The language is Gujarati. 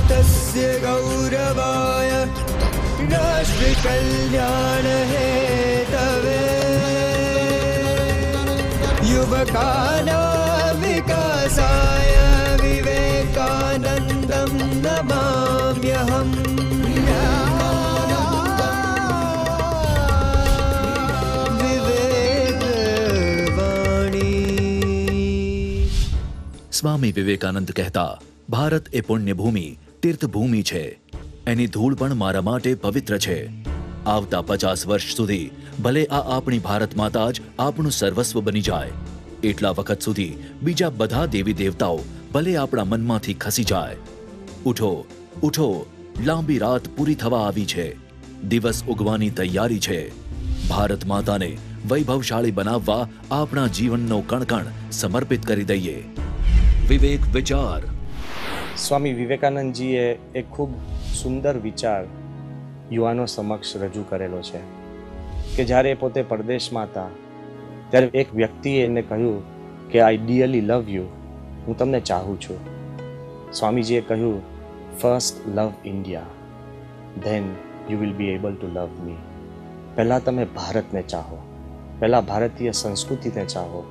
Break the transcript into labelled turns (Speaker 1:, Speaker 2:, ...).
Speaker 1: भारतस्य गौरवाय राष्ट्रकल्याण हेतवे युवकानां विकासाय विवेकानन्दं नमाम्यहम्।
Speaker 2: સ્વામી વિવેકાનંદ કહેતા, ભારત એ પુણ્યભૂમિ, તીર્થભૂમિ છે. એની ધૂળ પણ મારા માટે પવિત્ર છે. આવતા 50 વર્ષ સુધી ભલે આ આપણી ભારત માતા જ આપણું સર્વસ્વ બની જાય, એટલા વખત સુધી બીજા બધા દેવી દેવતાઓ ભલે આપણા મનમાંથી ખસી જાય. ઉઠો, ઉઠો, લાંબી રાત પૂરી થવા આવી છે. દિવસ ઉગવાની તૈયારી છે. ભારત માતાને વૈભવશાળી બનાવવા આપણા જીવનનો કણકણ સમર્પિત કરી દઈએ. વિવેક વિચાર.
Speaker 3: સ્વામી વિવેકાનંદજીએ એક ખૂબ સુંદર વિચાર યુવાનો સમક્ષ રજૂ કરેલો છે કે જ્યારે પોતે પરદેશમાં હતા ત્યારે એક વ્યક્તિએ એને કહ્યું કે આઈ ડિયરલી લવ યુ, હું તમને ચાહું છું. સ્વામીજીએ કહ્યું, first love India, then you will be able to love me. પહેલાં તમે ભારતને ચાહો, પહેલાં ભારતીય સંસ્કૃતિને ચાહો,